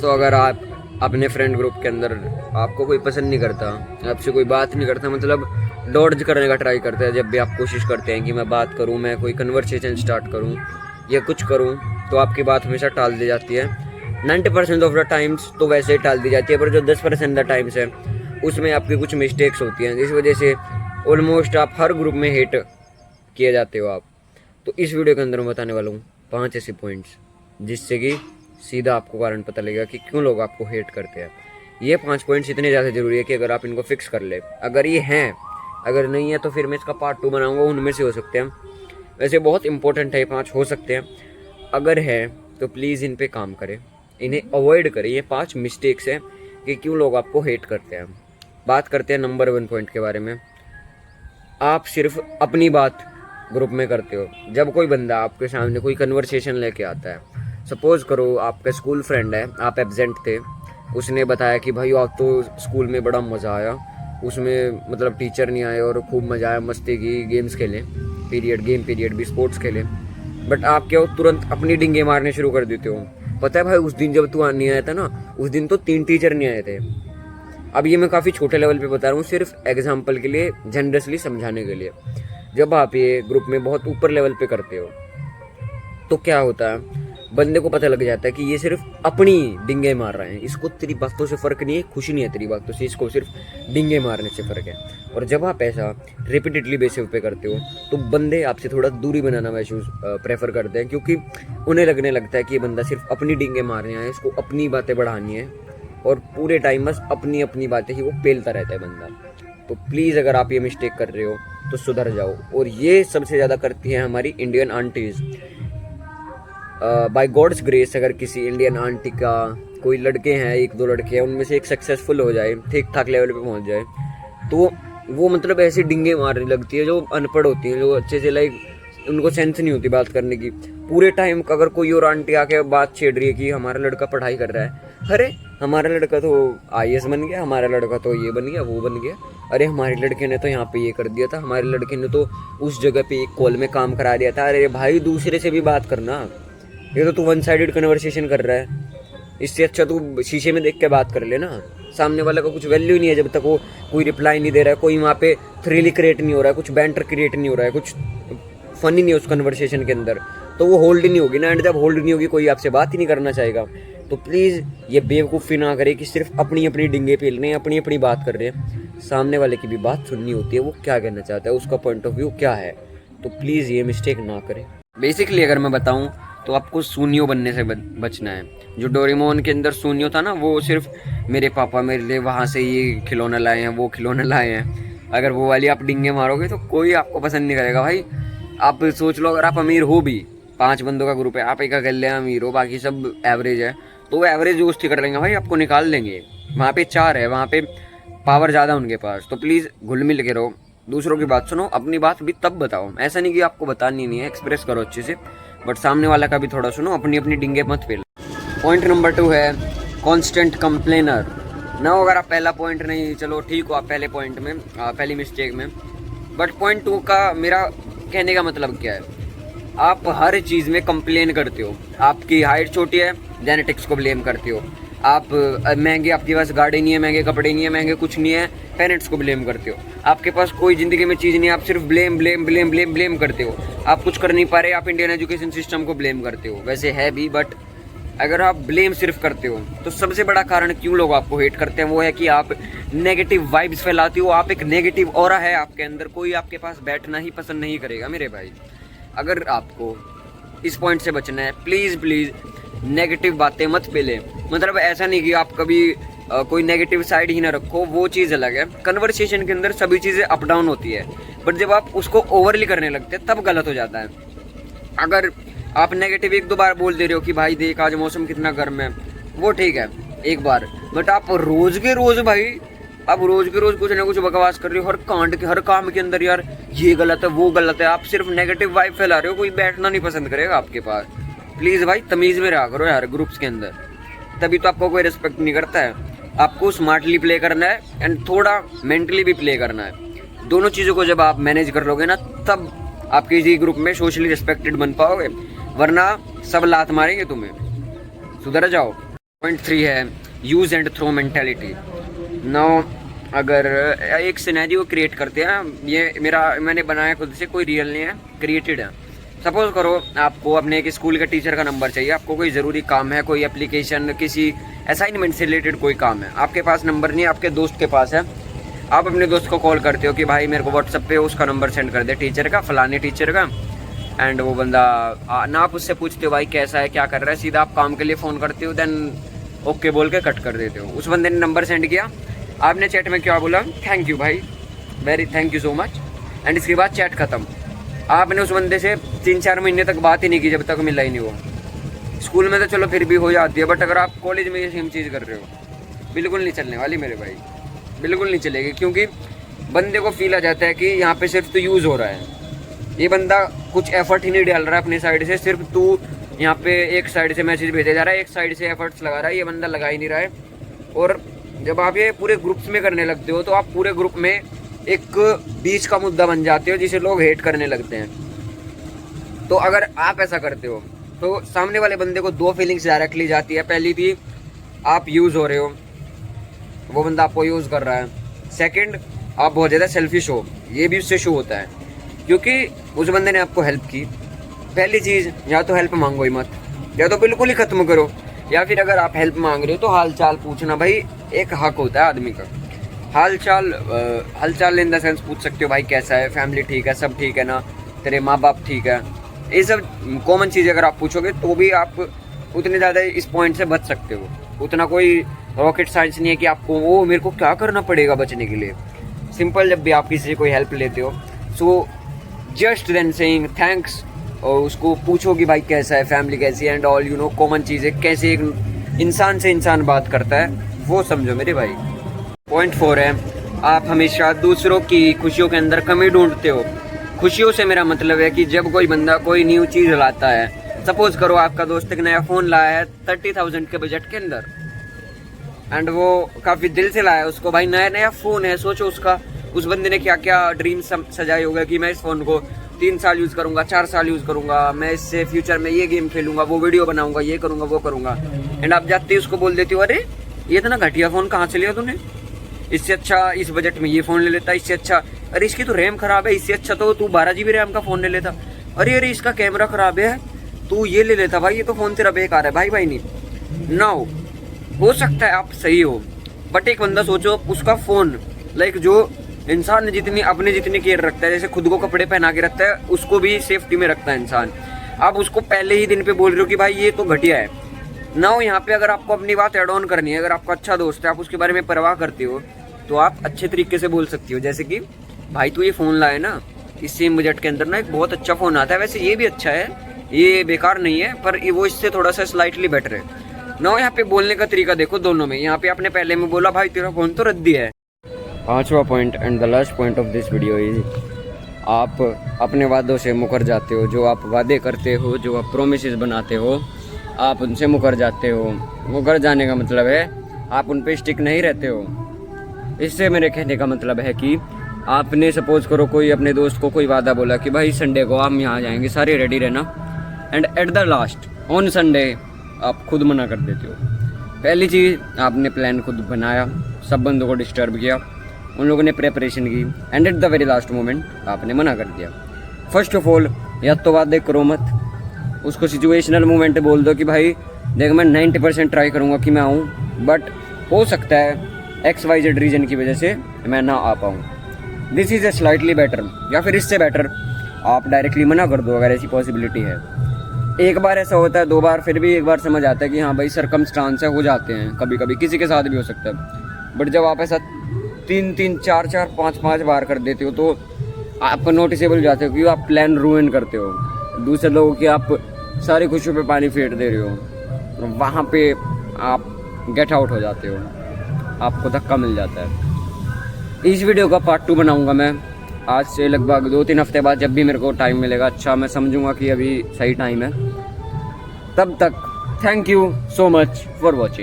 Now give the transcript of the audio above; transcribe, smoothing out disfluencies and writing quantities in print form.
दोस्तों, अगर आप अपने फ्रेंड ग्रुप के अंदर आपको कोई पसंद नहीं करता, आपसे कोई बात नहीं करता, मतलब डॉडज करने का ट्राई करते हैं, जब भी आप कोशिश करते हैं कि मैं बात करूं, मैं कोई कन्वर्सेशन स्टार्ट करूं या कुछ करूं, तो आपकी बात हमेशा टाल दी जाती है। 90% ऑफ द टाइम्स तो वैसे ही टाल दी जाती है, पर जो 10% द टाइम्स है उसमें आपकी कुछ मिस्टेक्स होती हैं, जिस वजह से ऑलमोस्ट आप हर ग्रुप में हेट किए जाते हो आप। तो इस वीडियो के अंदर मैं बताने वाला हूँ 5 ऐसे पॉइंट्स जिससे कि सीधा आपको कारण पता लगेगा कि क्यों लोग आपको हेट करते हैं। ये 5 पॉइंट्स इतने ज़्यादा ज़रूरी है कि अगर आप इनको फिक्स कर ले, अगर ये हैं, अगर नहीं है तो फिर मैं इसका पार्ट 2 बनाऊंगा, उनमें से हो सकते हैं। वैसे बहुत इंपॉर्टेंट है, ये 5 हो सकते हैं। अगर है तो प्लीज़ इन पे काम करें, इन्हें अवॉइड करें। ये 5 मिस्टेक्स हैं कि क्यों लोग आपको हेट करते हैं। बात करते हैं नंबर 1 पॉइंट के बारे में। आप सिर्फ अपनी बात ग्रुप में करते हो। जब कोई बंदा आपके सामने कोई कन्वर्सेशन लेके आता है, सपोज़ करो आपका स्कूल फ्रेंड है, आप एब्सेंट थे, उसने बताया कि भाई आज तो स्कूल में बड़ा मज़ा आया, उसमें मतलब टीचर नहीं आए और खूब मज़ा आया, मस्ती की, गेम्स खेले, गेम पीरियड भी, स्पोर्ट्स खेले। बट आप क्या हो, तुरंत अपनी डिंगे मारने शुरू कर देते हो। पता है भाई, उस दिन जब तू नहीं आया था ना, उस दिन तो 3 टीचर नहीं आए थे। अब ये मैं काफ़ी छोटे लेवल पे बता रहा हूँ, सिर्फ एग्जाम्पल के लिए, जनरसली समझाने के लिए। जब आप ये ग्रुप में बहुत ऊपर लेवल पे करते हो तो क्या होता है, बंदे को पता लग जाता है कि ये सिर्फ अपनी डिंगे मार रहे हैं, इसको तेरी बातों से फ़र्क नहीं है, खुशी नहीं है तेरी बातों से, इसको सिर्फ डिंगे मारने से फ़र्क है। और जब आप ऐसा रिपीटेडली बेसिस पे करते हो तो बंदे आपसे थोड़ा दूरी बनाना महसूस प्रेफर करते हैं, क्योंकि उन्हें लगने लगता है कि ये बंदा सिर्फ अपनी डिंगे मारने आया है, इसको अपनी बातें बढ़ानी है, और पूरे टाइम बस अपनी अपनी बातें ही वो पेलता रहता है बंदा। तो प्लीज़ अगर आप ये मिस्टेक कर रहे हो तो सुधर जाओ। और ये सबसे ज़्यादा करती हैं हमारी Indian aunties. By God's grace, अगर किसी इंडियन आंटी का कोई लड़के हैं, 1-2 लड़के हैं, उनमें से एक सक्सेसफुल हो जाए, ठीक ठाक लेवल पे पहुंच जाए, तो वो मतलब ऐसे डिंगे मारने लगती है जो अनपढ़ होती हैं, जो अच्छे से लाइक उनको सेंस नहीं होती बात करने की। पूरे टाइम अगर कोई और आंटी आके बात छेड़ रही है कि हमारा लड़का पढ़ाई कर रहा है, अरे हमारा लड़का तो IAS बन गया, हमारा लड़का तो ये बन गया, वो बन गया, अरे हमारे लड़के ने तो यहाँ पे ये कर दिया था, हमारे लड़के ने तो उस जगह पे एक कॉल में काम करा दिया था। अरे भाई, दूसरे से भी बात करना, ये तो तू 1 साइडेड कन्वर्सेशन कर रहा है। इससे अच्छा तू शीशे में देख के बात कर लेना। सामने वाला का कुछ वैल्यू नहीं है जब तक वो कोई रिप्लाई नहीं दे रहा है, कोई वहाँ पे थ्रिल क्रिएट नहीं हो रहा है, कुछ बैंटर क्रिएट नहीं हो रहा है, कुछ फनी नहीं है उस कन्वर्सेशन के अंदर, तो वो होल्ड नहीं होगी ना। एंड जब होल्ड नहीं होगी, कोई आपसे बात ही नहीं करना चाहेगा। तो प्लीज़ ये बेवकूफ़ी ना करें कि सिर्फ अपनी अपनी डिंगे पेल रहे हैं, अपनी अपनी बात कर रहे हैं। सामने वाले की भी बात सुननी होती है, वो क्या कहना चाहता है, उसका पॉइंट ऑफ व्यू क्या है। तो प्लीज़ ये मिस्टेक ना करें। बेसिकली अगर मैं बताऊं तो आपको सूनियो बनने से बचना है। जो डोरेमोन के अंदर सूनियो था ना, वो सिर्फ मेरे पापा मेरे लिए वहाँ से ये खिलौना लाए हैं, वो खिलौना लाए हैं, अगर वो वाली आप डिंगे मारोगे तो कोई आपको पसंद नहीं करेगा भाई। आप सोच लो, अगर आप अमीर हो भी, 5 बंदों का ग्रुप है, आप एक अकेले अमीर हो, बाकी सब एवरेज है, तो वो एवरेज दोस्ती कर लेंगे भाई, आपको निकाल देंगे। वहाँ पे 4 है, वहाँ पे पावर ज़्यादा उनके पास। तो प्लीज़ घुल मिल के रहो, दूसरों की बात सुनो, अपनी बात भी तब बताओ। ऐसा नहीं कि आपको बतानी नहीं है, एक्सप्रेस करो अच्छे से, बट सामने वाला का भी थोड़ा सुनो, अपनी अपनी डिंगे मत पेलो। पॉइंट नंबर 2 है कॉन्स्टेंट कंप्लेनर। ना अगर आप पहला पॉइंट नहीं, चलो ठीक हो आप पहले पॉइंट में, पहली मिस्टेक में, बट पॉइंट 2 का मेरा कहने का मतलब क्या है, आप हर चीज़ में कंप्लेन करते हो। आपकी हाइट छोटी है, जेनेटिक्स को ब्लेम करते हो। आप महंगे, आपके पास गाड़ी नहीं है, महंगे कपड़े नहीं है, महंगे कुछ नहीं है, पेरेंट्स को ब्लेम करते हो। आपके पास कोई ज़िंदगी में चीज़ नहीं है, आप सिर्फ blame blame blame blame blame करते हो। आप कुछ कर नहीं पा रहे, आप इंडियन एजुकेशन सिस्टम को ब्लेम करते हो। वैसे है भी, बट अगर आप ब्लेम सिर्फ करते हो तो सबसे बड़ा कारण क्यों लोग आपको हेट करते हैं वो है कि आप नेगेटिव वाइब्स फैलाते हो। आप एक नेगेटिव ऑरा है आपके अंदर, कोई आपके पास बैठना ही पसंद नहीं करेगा मेरे भाई। अगर आपको इस पॉइंट से बचना है, प्लीज़ प्लीज़ नेगेटिव बातें मत पेले। मतलब ऐसा नहीं कि आप कभी कोई नेगेटिव साइड ही ना रखो, वो चीज़ अलग है। कन्वर्सेशन के अंदर सभी चीज़ें अप डाउन होती है, बट जब आप उसको ओवरली करने लगते हैं तब गलत हो जाता है। अगर आप नेगेटिव 1-2 बार बोल दे रहे हो कि भाई देख आज मौसम कितना गर्म है, वो ठीक है एक बार, बट आप रोज़ के रोज़ भाई, आप रोज़ के रोज़ कुछ ना कुछ बकवास कर रहे हो हर काम के अंदर। यार ये गलत है, वो गलत है, आप सिर्फ नेगेटिव वाइब फैला रहे हो, कोई बैठना नहीं पसंद करेगा आपके पास। प्लीज़ भाई तमीज़ में रहा करो यार ग्रुप्स के अंदर, तभी तो आपको कोई रिस्पेक्ट नहीं करता है। आपको स्मार्टली प्ले करना है एंड थोड़ा मेंटली भी प्ले करना है। दोनों चीज़ों को जब आप मैनेज कर लोगे ना, तब आप किसी ग्रुप में सोशली रिस्पेक्टेड बन पाओगे, वरना सब लात मारेंगे तुम्हें। सुधर जाओ। पॉइंट 3 है use and throw mentality. Now अगर एक सिनेरियो क्रिएट करते हैं, ये मैंने बनाया खुद से, कोई रियल नहीं है, क्रिएटेड है। सपोज करो आपको अपने एक स्कूल के टीचर का नंबर चाहिए, आपको कोई ज़रूरी काम है, कोई एप्लीकेशन, किसी असाइनमेंट से रिलेटेड कोई काम है, आपके पास नंबर नहीं है, आपके दोस्त के पास है। आप अपने दोस्त को कॉल करते हो कि भाई मेरे को व्हाट्सएप पे उसका नंबर सेंड कर दे, टीचर का, फलाने टीचर का। एंड वो बंदा ना आप उससे पूछते हो भाई कैसा है, क्या कर रहा है, सीधा आप काम के लिए फ़ोन करते हो, देन ओके बोल के कट कर देते हो। उस बंदे ने नंबर सेंड किया, आपने चैट में क्या बोला, थैंक यू भाई, very thank you so much, and इसके बाद चैट ख़त्म। आपने उस बंदे से 3-4 महीने तक बात ही नहीं की, जब तक मिला ही नहीं वो। स्कूल में तो चलो फिर भी हो जाती है, बट अगर आप कॉलेज में ये सेम चीज़ कर रहे हो, बिल्कुल नहीं चलने वाली मेरे भाई, बिल्कुल नहीं चलेगी। क्योंकि बंदे को फील आ जाता है कि यहाँ पे सिर्फ तो यूज़ हो रहा है, ये बंदा कुछ एफर्ट ही नहीं डाल रहा है अपनी साइड से, सिर्फ तू यहाँ पे एक साइड से मैसेज भेजे जा रहा है, एक साइड से एफर्ट्स लगा रहा है, ये बंदा लगा ही नहीं रहा है। और जब आप ये पूरे ग्रुप्स में करने लगते हो तो आप पूरे ग्रुप में एक बीच का मुद्दा बन जाते हो जिसे लोग हेट करने लगते हैं। तो अगर आप ऐसा करते हो तो सामने वाले बंदे को 2 फीलिंग्स डायरेक्टली जाती है। पहली थी आप यूज़ हो रहे हो, वो बंदा आपको यूज़ कर रहा है। सेकंड, आप बहुत ज़्यादा सेल्फिश हो, ये भी उससे शो होता है, क्योंकि उस बंदे ने आपको हेल्प की। पहली चीज़, या तो हेल्प मांगो ही मत, या तो बिल्कुल ही ख़त्म करो, या फिर अगर आप हेल्प मांग रहे हो तो हाल चाल पूछना भाई एक हक होता है आदमी का। हाल चाल इन द सेंस पूछ सकते हो भाई कैसा है, फैमिली ठीक है, सब ठीक है ना, तेरे माँ बाप ठीक है, ये सब कॉमन चीज़ अगर आप पूछोगे तो भी आप उतने ज़्यादा इस पॉइंट से बच सकते हो। उतना कोई रॉकेट साइंस नहीं है कि आपको वो मेरे को क्या करना पड़ेगा बचने के लिए। सिंपल, जब भी आप किसी से कोई हेल्प लेते हो, so just then saying thanks, और उसको पूछो कि भाई कैसा है, फैमिली कैसी है, and all you know common चीज़ें, कैसे एक इंसान से इंसान बात करता है, वो समझो मेरे भाई। पॉइंट 4 है आप हमेशा दूसरों की खुशियों के अंदर कमी ढूंढते हो। खुशियों से मेरा मतलब है कि जब कोई बंदा कोई न्यू चीज़ लाता है, सपोज करो आपका दोस्त एक नया फ़ोन लाया है 30,000 के बजट के अंदर, एंड वो काफ़ी दिल से लाया है उसको, भाई नया फ़ोन है, सोचो उसका उस बंदे ने क्या क्या ड्रीम सजाए होगा कि मैं इस फ़ोन को 3 साल यूज़ करूँगा, 4 साल यूज़ करूँगा, मैं इससे फ्यूचर में ये गेम खेलूँगा, वो वीडियो बनाऊँगा, ये करूँगा, वो करूँगा। एंड आप जाते ही उसको बोल देती हो, अरे ये इतना घटिया फ़ोन कहाँ से लिया तूने, इससे अच्छा इस बजट में ये फ़ोन ले लेता, इससे अच्छा, अरे इसकी तो रैम ख़राब है, इससे अच्छा तो तू 12 GB रैम का फ़ोन ले लेता, अरे इसका कैमरा ख़राब है, तू ये ले लेता, भाई ये तो फ़ोन तेरा बेकार है। भाई नहीं नाउ, हो सकता है आप सही हो, बट एक बंदा सोचो उसका फ़ोन, लाइक जो इंसान जितनी अपने जितनी केयर रखता है, जैसे खुद को कपड़े पहना के रखता है, उसको भी सेफ्टी में रखता है इंसान। आप उसको पहले ही दिन पे बोल रहे हो कि भाई ये तो घटिया है। नाउ यहाँ पे अगर आपको अपनी बात एड ऑन करनी है, अगर आपका अच्छा दोस्त है, आप उसके बारे में परवाह करते हो, तो आप अच्छे तरीके से बोल सकती हो, जैसे कि भाई तू ये फ़ोन लाए ना, इस सेम बजट के अंदर ना एक बहुत अच्छा फ़ोन आता है, वैसे ये भी अच्छा है, ये बेकार नहीं है, पर वो इससे थोड़ा सा स्लाइटली बेटर है। नाउ यहाँ पे बोलने का तरीका देखो दोनों में। यहाँ पे आपने पहले में बोला भाई तेरा फ़ोन तो रद्दी है। 5वां point and the last point of this video is, आप अपने वादों से मुकर जाते हो। जो आप वादे करते हो, जो आप प्रोमिसेस बनाते हो, आप उनसे मुकर जाते हो। मुकर जाने का मतलब है आप उन पे स्टिक नहीं रहते हो। इससे मेरे कहने का मतलब है कि आपने सपोज करो कोई अपने दोस्त को कोई वादा बोला कि भाई संडे को हम यहाँ जाएंगे, सारे रेडी रहना, and at the last on Sunday आप खुद मना कर देते हो। पहली चीज़, आपने प्लान खुद बनाया, सब बंदों को डिस्टर्ब किया, उन लोगों ने प्रेपरेशन की, and at the very last moment आपने मना कर दिया। फर्स्ट ऑफ ऑल, या तो वादे करो मत, उसको सिचुएशनल मोमेंट बोल दो कि भाई देख मैं 90% ट्राई करूँगा कि मैं आऊँ, बट हो सकता है XYZ रीजन की वजह से मैं ना आ पाऊँ। This is a slightly better, या फिर इससे बेटर आप डायरेक्टली मना कर दो अगर ऐसी पॉसिबिलिटी है। एक बार ऐसा होता है, 2 बार, फिर भी एक बार समझ आता है कि हाँ भाई सरकमस्टांस हो जाते हैं, कभी कभी किसी के साथ भी हो सकता है। बट जब आप ऐसा 3-3, 4-4, 5-5 बार कर देते हो तो आप नोटिसेबल हो जाते हो कि आप प्लान रूइन करते हो, दूसरे लोगों की आप सारी खुशियों पे पानी फेर दे रहे हो, वहाँ पे आप गेट आउट हो जाते हो, आपको धक्का मिल जाता है। इस वीडियो का पार्ट 2 बनाऊंगा मैं आज से लगभग 2-3 हफ्ते बाद, जब भी मेरे को टाइम मिलेगा। अच्छा मैं समझूंगा कि अभी सही टाइम है। तब तक thank you so much for watching.